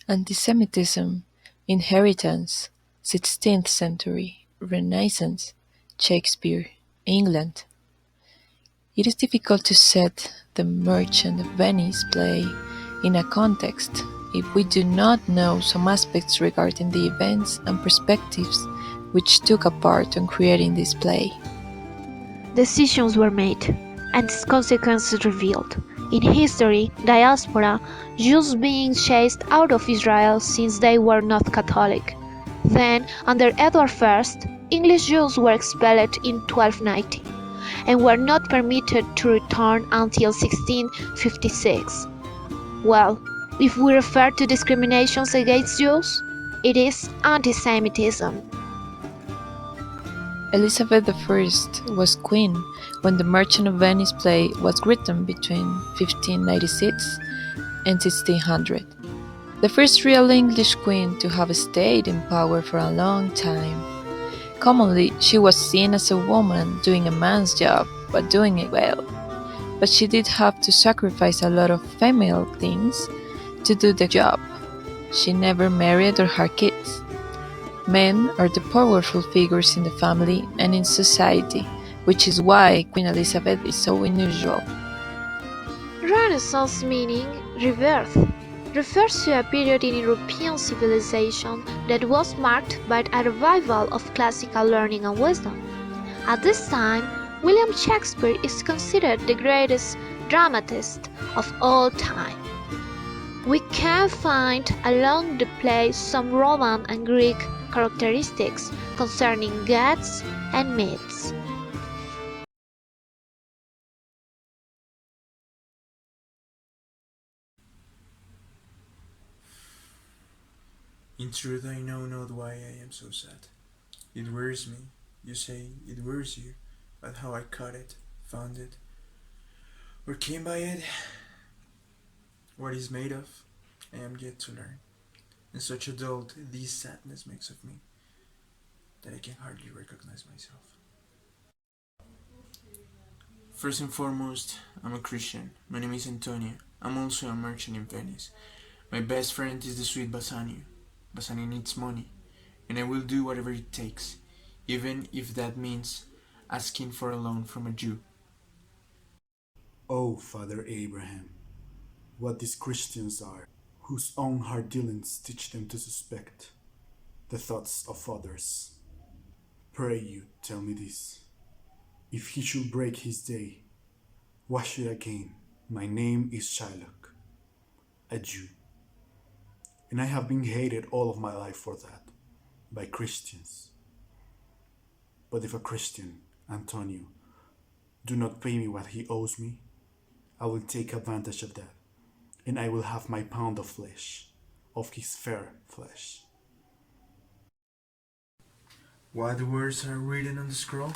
Antisemitism, inheritance, 16th century, Renaissance, Shakespeare, England. It is difficult to set the Merchant of Venice play in a context if we do not know some aspects regarding the events and perspectives which took a part in creating this play. Decisions were made, and its consequences revealed. In history, diaspora, Jews being chased out of Israel since they were not Catholic. Then, under Edward I, English Jews were expelled in 1290 and were not permitted to return until 1656. Well, if we refer to discriminations against Jews, it is anti-Semitism. Elizabeth I was queen when The Merchant of Venice play was written between 1596 and 1600. The first real English queen to have stayed in power for a long time. Commonly, she was seen as a woman doing a man's job, but doing it well. But she did have to sacrifice a lot of female things to do the job. She never married or had kids. Men are the powerful figures in the family and in society, which is why Queen Elizabeth is so unusual. Renaissance meaning rebirth refers to a period in European civilization that was marked by a revival of classical learning and wisdom. At this time, William Shakespeare is considered the greatest dramatist of all time. We can find along the play some Roman and Greek characteristics concerning gods and myths. In truth, I know not why I am so sad. It wears me. You say it wears you, but how I caught it, found it, or came by it, what it's made of, I am yet to learn. And such adult this sadness makes of me that I can hardly recognize myself. First and foremost, I'm a Christian. My name is Antonio. I'm also a merchant in Venice. My best friend is the sweet Bassanio. Bassanio needs money, and I will do whatever it takes, even if that means asking for a loan from a Jew. O Father Abraham, what these Christians are, whose own hard dealings teach them to suspect the thoughts of others. Pray you tell me this. If he should break his day, what should I gain? My name is Shylock, a Jew, and I have been hated all of my life for that, by Christians. But if a Christian, Antonio, do not pay me what he owes me, I will take advantage of that, and I will have my pound of flesh, of his fair flesh. What words are written on the scroll?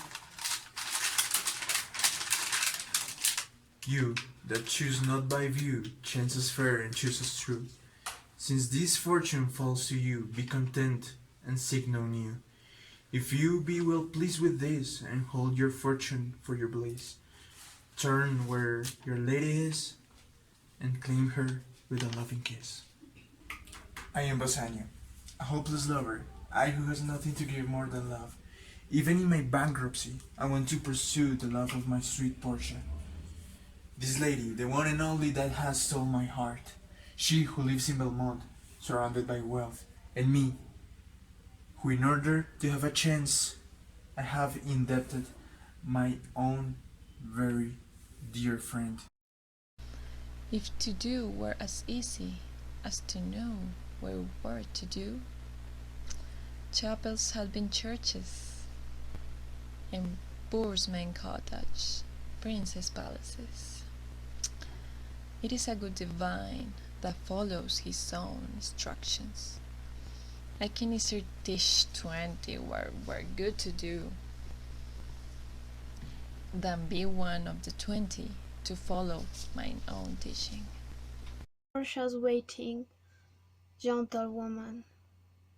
You that choose not by view, chances fair and chooses true. Since this fortune falls to you, be content and seek no new. If you be well pleased with this, and hold your fortune for your bliss, turn where your lady is, and claim her with a loving kiss. I am Bassanio, a hopeless lover, I who has nothing to give more than love. Even in my bankruptcy, I want to pursue the love of my sweet Portia. This lady, the one and only that has stole my heart. She who lives in Belmont, surrounded by wealth, and me, who in order to have a chance, I have indebted my own very dear friend. If to do were as easy as to know where were to do, chapels had been churches, and Boersmen cottage, princess palaces. It is a good divine that follows his own instructions. I can easier teach 20 what were good to do than be one of the 20 to follow mine own teaching. Portia's waiting, gentlewoman,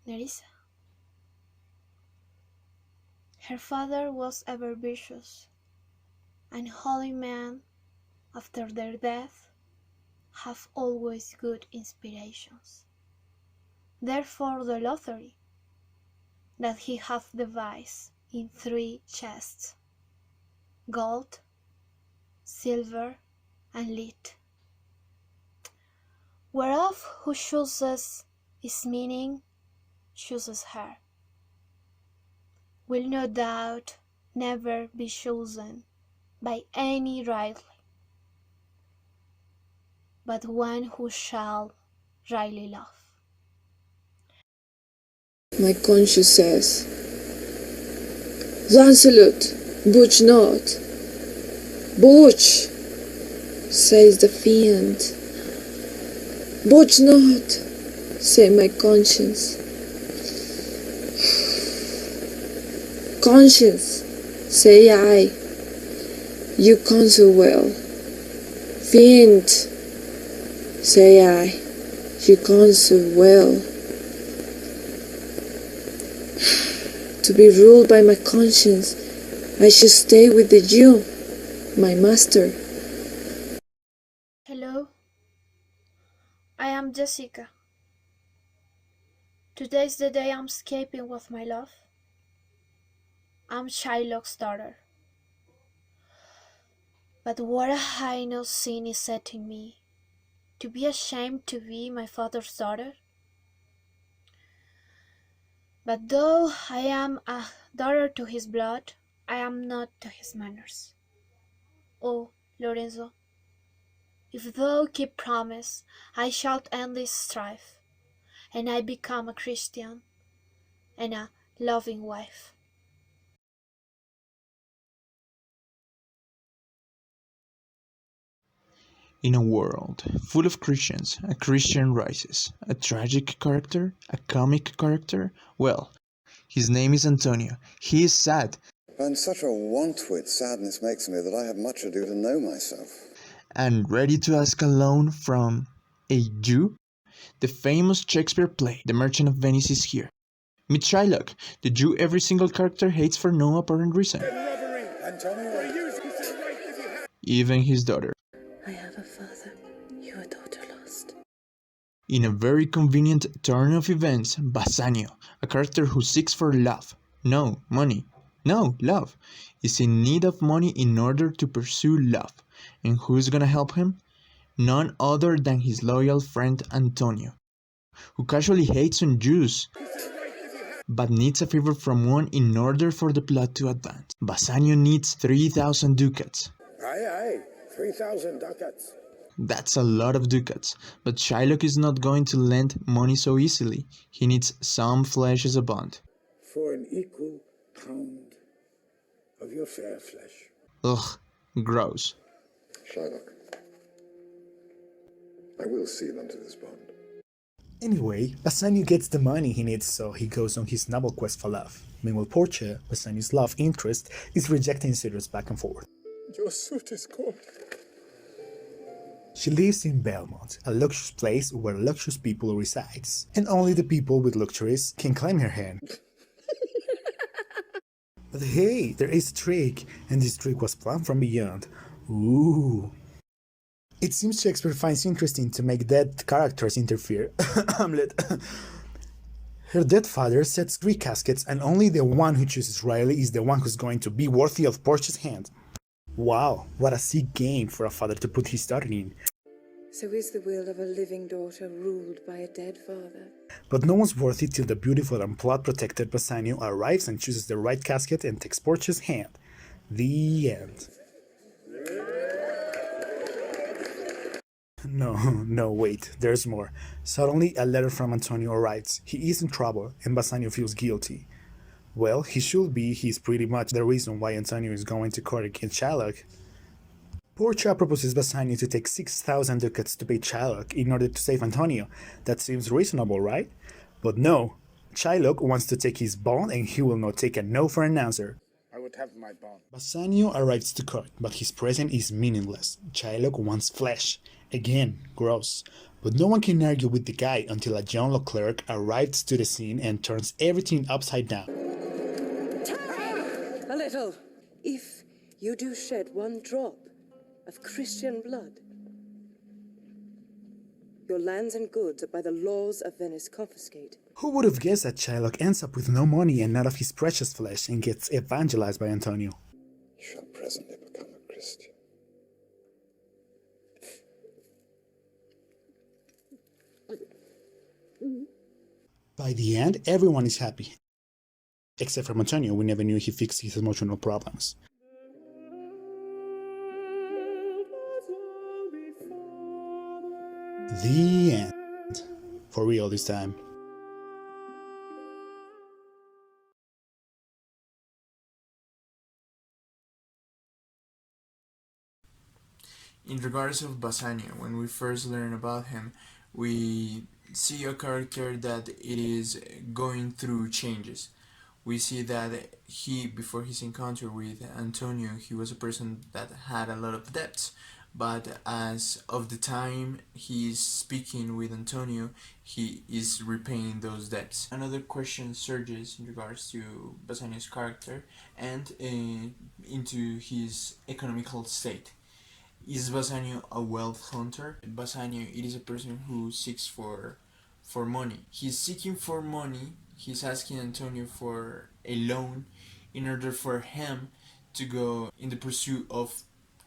Nerissa. Her father was ever virtuous, and holy men, after their death, have always good inspirations. Therefore the lottery that he hath devised in 3 chests, gold, silver, and lead, whereof who chooses his meaning chooses her, will no doubt never be chosen by any rightly, but one who shall rightly love. My conscience says, Lancelot, budge not. Budge, says the fiend. Budge not, say my conscience. Conscience, say I, you counsel well. Fiend, say I, you counsel well. To be ruled by my conscience, I should stay with the Jew, my master. Hello, I am Jessica. Today's the day I'm escaping with my love. I'm Shylock's daughter. But what a heinous sin is set in me, to be ashamed to be my father's daughter. But though I am a daughter to his blood, I am not to his manners. Oh, Lorenzo, if thou keep promise, I shall end this strife, and I become a Christian and a loving wife. In a world full of Christians, a Christian rises. A tragic character? A comic character? Well, his name is Antonio. He is sad. And such a want-wit sadness makes me that I have much ado to know myself. And ready to ask a loan from a Jew? The famous Shakespeare play, The Merchant of Venice, is here. Meet Shylock, the Jew every single character hates for no apparent reason. Even his daughter. I have a father, your daughter lost. In a very convenient turn of events, Bassanio, a character who seeks for love, no money, no love, is in need of money in order to pursue love. And who's gonna help him? None other than his loyal friend Antonio, who casually hates on Jews, but needs a favor from one in order for the plot to advance. Bassanio needs 3,000 ducats. Aye, 3,000 ducats. That's a lot of ducats, but Shylock is not going to lend money so easily. He needs some flesh as a bond. For an equal pound of your fair flesh. Ugh, gross. Shylock, I will seal unto this bond. Anyway, Bassanio gets the money he needs, so he goes on his noble quest for love. Meanwhile, Portia, Bassanio's love interest, is rejecting suitors back and forth. Your suit is cold. She lives in Belmont, a luxurious place where luxurious people resides, and only the people with luxuries can claim her hand. But hey, there is a trick, and this trick was planned from beyond. Ooh. It seems Shakespeare finds interesting to make dead characters interfere. Hamlet. Her dead father sets 3 caskets, and only the one who chooses Riley is the one who's going to be worthy of Portia's hand. Wow, what a sick game for a father to put his daughter in. So is the will of a living daughter ruled by a dead father? But no one's worthy till the beautiful and plot-protected Bassanio arrives and chooses the right casket and takes Portia's hand. The end. No, wait, there's more. Suddenly, a letter from Antonio arrives. He is in trouble, and Bassanio feels guilty. Well, he should be. He's pretty much the reason why Antonio is going to court against Shylock. Portia proposes Bassanio to take 6,000 ducats to pay Shylock in order to save Antonio. That seems reasonable, right? But no, Shylock wants to take his bond and he will not take a no for an answer. I would have my bond. Bassanio arrives to court, but his presence is meaningless. Shylock wants flesh. Again, gross. But no one can argue with the guy until a young clerk arrives to the scene and turns everything upside down. A little. If you do shed one drop of Christian blood, Your lands and goods are by the laws of Venice confiscated. Who would have guessed that Shylock ends up with no money and none of his precious flesh and gets evangelized by Antonio? You shall presently become a Christian. By the end, everyone is happy. Except for Antonio, we never knew he fixed his emotional problems. The end. For real this time. In regards of Bassanio, when we first learn about him, we see a character that it is going through changes. We see that before his encounter with Antonio, he was a person that had a lot of debts. But as of the time he's speaking with Antonio, he is repaying those debts. Another question surges in regards to Bassanio's character and into his economical state. Is Bassanio a wealth hunter? Bassanio, it is a person who seeks for money. He's seeking for money. He's asking Antonio for a loan in order for him to go in the pursuit of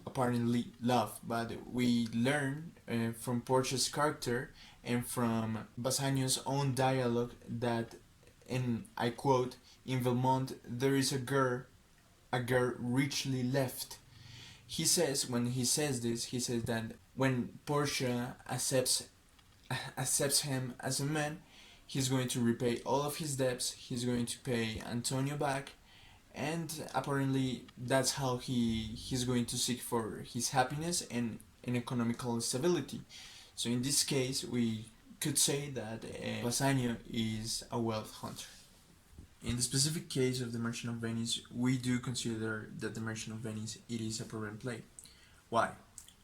apparently love. But we learn from Portia's character and from Bassanio's own dialogue that, and I quote, in Vermont there is a girl richly left. He says, when he says this, he says that when Portia accepts him as a man, he's going to repay all of his debts. He's going to pay Antonio back, and apparently that's how he's going to seek for his happiness and economical stability. So in this case, we could say that Bassanio is a wealth hunter. In the specific case of the Merchant of Venice, we do consider that the Merchant of Venice it is a problem play. Why?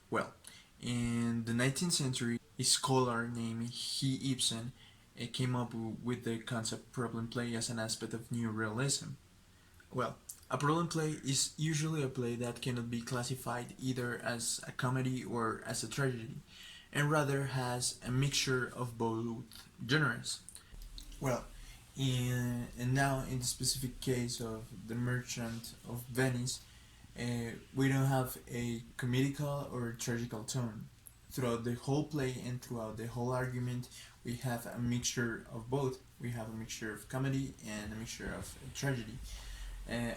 Well, in the 19th century, a scholar named He Ibsen came up with the concept problem play as an aspect of new realism. Well, a problem play is usually a play that cannot be classified either as a comedy or as a tragedy, and rather has a mixture of both genres. Well, and now in the specific case of the Merchant of Venice, we don't have a comedical or tragical tone. Throughout the whole play and throughout the whole argument, we have a mixture of both. We have a mixture of comedy and a mixture of tragedy.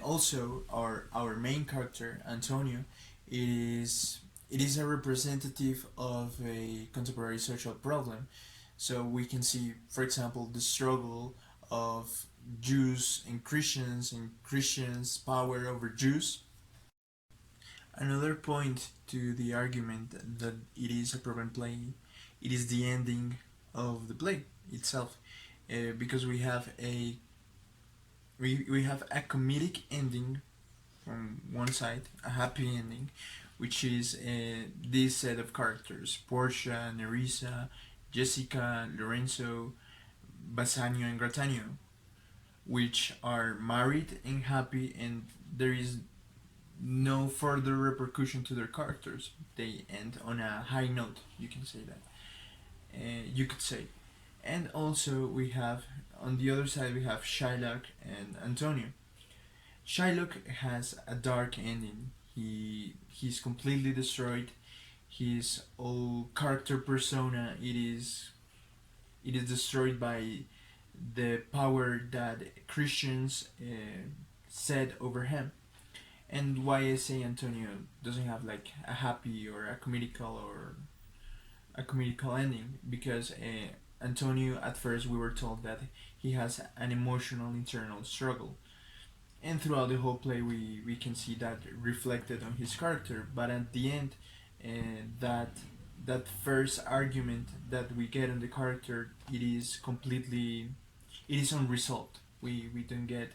Also, our main character Antonio it is a representative of a contemporary social problem. So we can see, for example, the struggle of Jews and Christians' power over Jews. Another point to the argument that it is a problem play, it is the ending of the play itself, because we have a comedic ending from one side, a happy ending, which is this set of characters: Portia, Nerissa, Jessica, Lorenzo, Bassanio, and Gratanio, which are married and happy, and there is no further repercussion to their characters. They end on a high note. You can say that. You could say, and also we have on the other side we have Shylock and Antonio. Shylock has a dark ending. He's completely destroyed. His whole character persona it is destroyed by the power that Christians set over him. And why I say Antonio doesn't have like a happy or a comedical ending, because Antonio, at first we were told that he has an emotional internal struggle, and throughout the whole play we can see that reflected on his character. But at the end, that first argument that we get on the character, it is unresolved. We don't get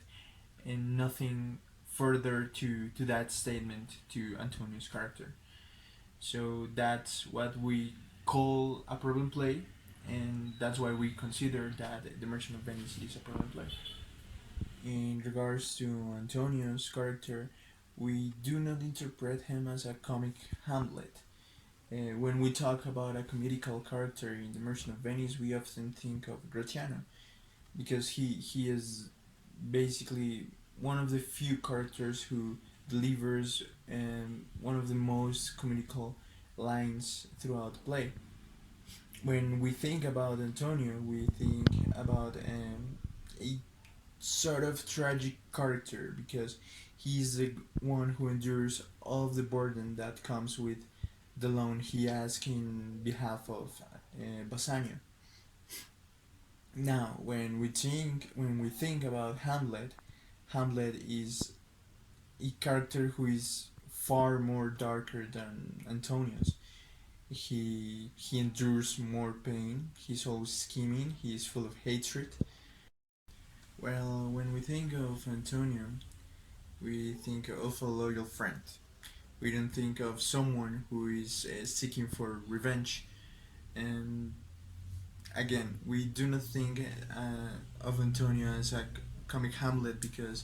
nothing further to that statement to Antonio's character. So that's what we call a problem play, and that's why we consider that The Merchant of Venice is a problem play. In regards to Antonio's character, we do not interpret him as a comic Hamlet. When we talk about a comedical character in The Merchant of Venice, we often think of Gratiano because he is basically one of the few characters who delivers one of the most comedical lines throughout the play. When we think about Antonio, we think about a sort of tragic character because he's the one who endures all of the burden that comes with the loan he asks in behalf of Bassanio. Now, when we think about Hamlet, Hamlet is a character who is far more darker than Antonius. He endures more pain. He's always scheming. He is full of hatred. Well, when we think of Antonio, we think of a loyal friend. We don't think of someone who is seeking for revenge. And again, we do not think of Antonio as a comic Hamlet because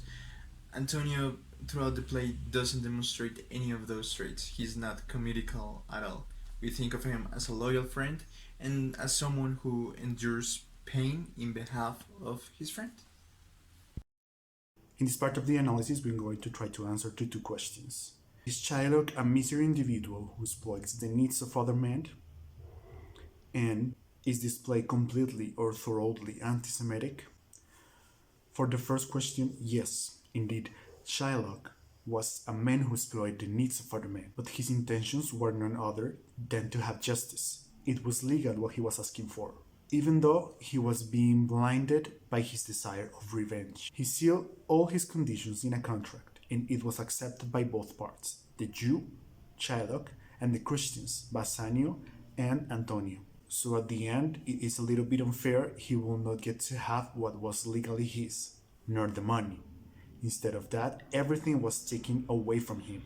Antonio throughout the play doesn't demonstrate any of those traits. He's not comedical at all. We think of him as a loyal friend and as someone who endures pain in behalf of his friend. In this part of the analysis, we're going to try to answer to two questions. Is Shylock a miserly individual who exploits the needs of other men? And is this play completely or thoroughly anti Semitic? For the first question, yes, indeed, Shylock was a man who exploited the needs of other men, but his intentions were none other than to have justice. It was legal what he was asking for. Even though he was being blinded by his desire of revenge, he sealed all his conditions in a contract, and it was accepted by both parts, the Jew, Shylock, and the Christians, Bassanio and Antonio. So at the end, it is a little bit unfair. He will not get to have what was legally his, nor the money. Instead of that, everything was taken away from him.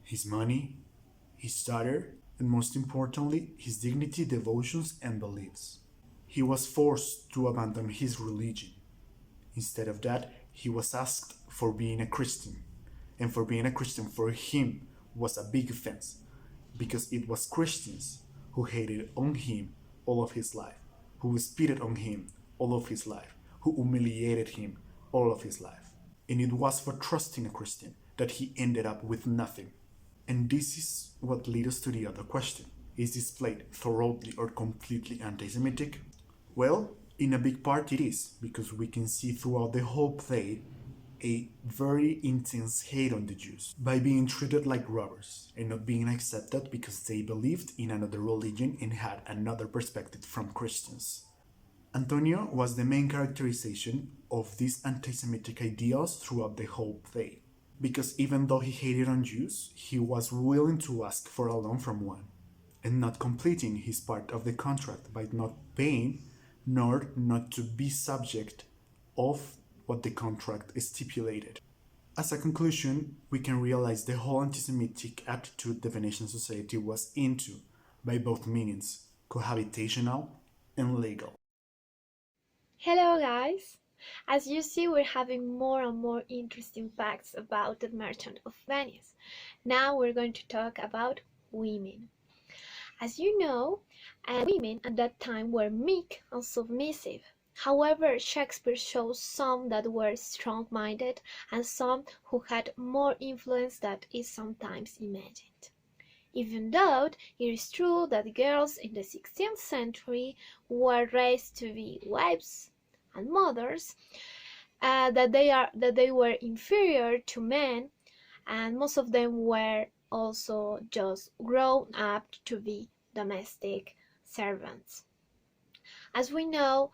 His money, his daughter, and most importantly, his dignity, devotions, and beliefs. He was forced to abandon his religion. Instead of that, he was asked for being a Christian. And for being a Christian for him was a big offense, because it was Christians who hated on him all of his life, who spitted on him all of his life, who humiliated him all of his life. And it was for trusting a Christian that he ended up with nothing. And this is what leads us to the other question. Is this play thoroughly or completely anti-Semitic? Well, in a big part it is, because we can see throughout the whole play a very intense hate on the Jews by being treated like robbers and not being accepted because they believed in another religion and had another perspective from Christians. Antonio was the main characterization of these anti-Semitic ideals throughout the whole play, because even though he hated on Jews, he was willing to ask for a loan from one, and not completing his part of the contract by not paying, nor not to be subject of what the contract stipulated. As a conclusion, we can realize the whole anti-Semitic attitude the Venetian society was into by both meanings, cohabitational and legal. Hello guys! As you see, we're having more and more interesting facts about the Merchant of Venice. Now we're going to talk about women. As you know, women at that time were meek and submissive. However, Shakespeare shows some that were strong-minded and some who had more influence than is sometimes imagined. Even though it is true that girls in the 16th century were raised to be wives and mothers, that they were inferior to men, and most of them were also just grown up to be domestic servants. As we know,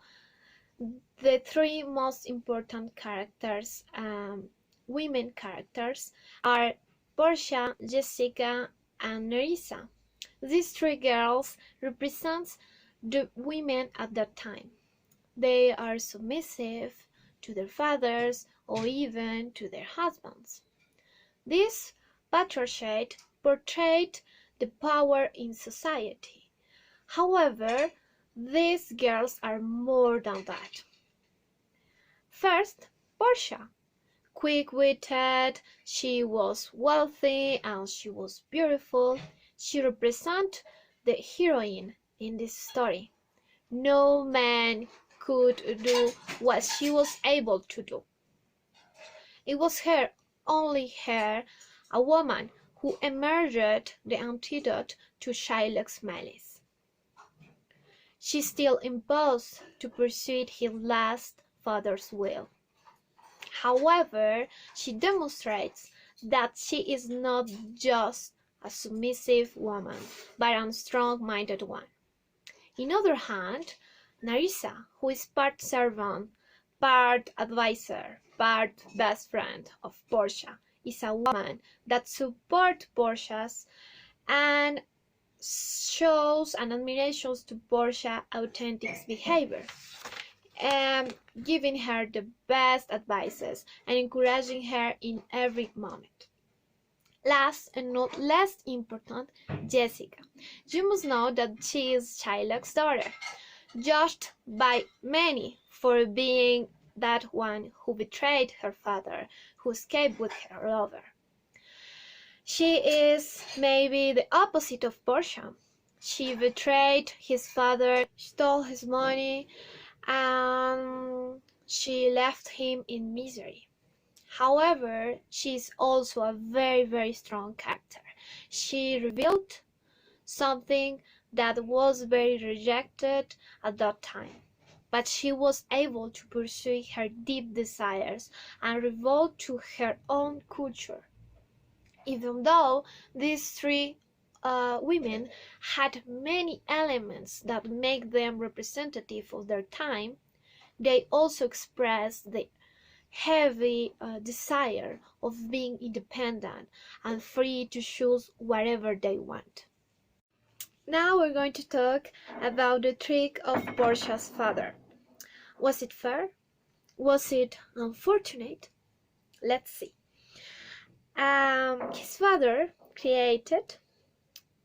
the three most important characters, women characters, are Portia, Jessica, and Nerissa. These three girls represent the women at that time. They are submissive to their fathers or even to their husbands. This patriarchate portrayed the power in society. However, these girls are more than that. First, Portia. Quick-witted, she was wealthy and she was beautiful. She represents the heroine in this story. No man could do what she was able to do. It was her, only her, a woman, who emerged the antidote to Shylock's malice. She still impulsed to pursue his last father's will. However, she demonstrates that she is not just a submissive woman, but a strong-minded one. On the other hand, Nerissa, who is part servant, part advisor, part best friend of Portia, is a woman that supports Portia's and shows an admiration to Portia's authentic behavior, giving her the best advices and encouraging her in every moment. Last and not less important, Jessica. You must know that she is Shylock's daughter, judged by many for being that one who betrayed her father, who escaped with her lover. She is maybe the opposite of Portia. She betrayed his father, stole his money, and she left him in misery. However, she is also a very, very strong character. She revealed something that was very rejected at that time, but she was able to pursue her deep desires and revolt to her own culture. Even though these three women had many elements that make them representative of their time, they also expressed the heavy desire of being independent and free to choose whatever they want. Now we're going to talk about the trick of Portia's father. Was it fair? Was it unfortunate? Let's see. His father created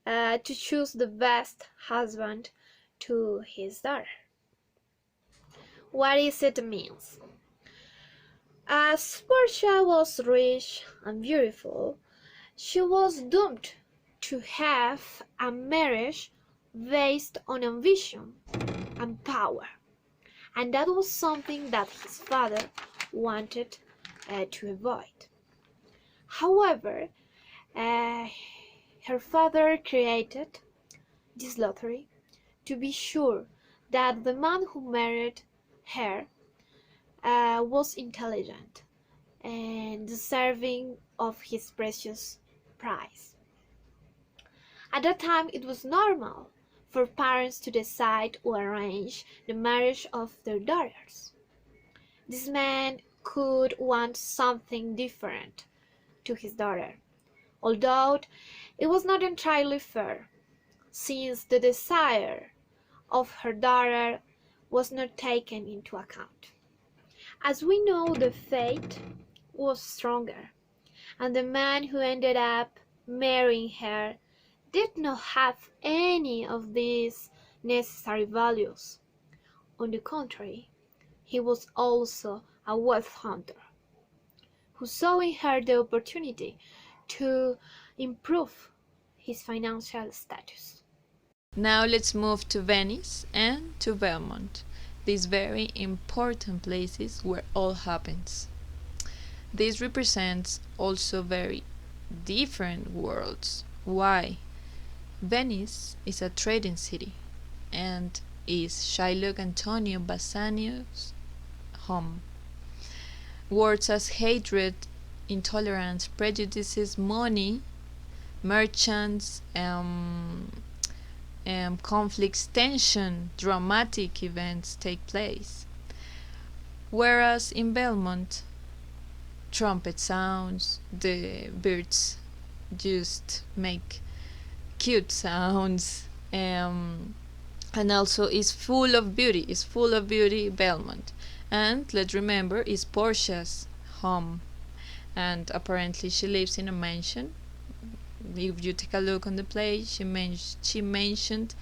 to choose the best husband to his daughter. What is it means? As Portia was rich and beautiful, she was doomed to have a marriage based on ambition and power, and that was something that his father wanted to avoid. However, her father created this lottery to be sure that the man who married her was intelligent and deserving of his precious prize. At that time, it was normal for parents to decide or arrange the marriage of their daughters. This man could want something different to his daughter, although it was not entirely fair, since the desire of her daughter was not taken into account. As we know, the fate was stronger, and the man who ended up marrying her did not have any of these necessary values. On the contrary, he was also a wealth hunter, who saw in her the opportunity to improve his financial status. Now let's move to Venice and to Belmont, these very important places where all happens. This represents also very different worlds. Why? Venice is a trading city and is Shylock Antonio Bassanio's home. Words as hatred, intolerance, prejudices, money, merchants, conflicts, tension, dramatic events take place. Whereas in Belmont, trumpet sounds, the birds just make cute sounds, and also is full of beauty. It's full of beauty, Belmont. And let's remember, it's Portia's home, and apparently she lives in a mansion. If you take a look on the play, she mentioned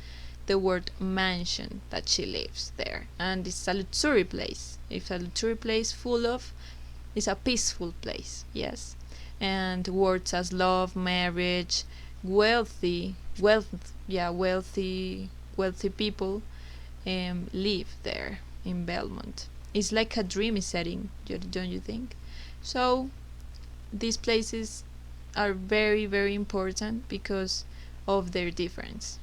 the word mansion, that she lives there, and it's a luxury place. It's a luxury place full of. It's a peaceful place, yes. And words as love, marriage, wealthy, wealthy people live there in Belmont. It's like a dreamy setting, don't you think? So these places are very, very important because of their difference.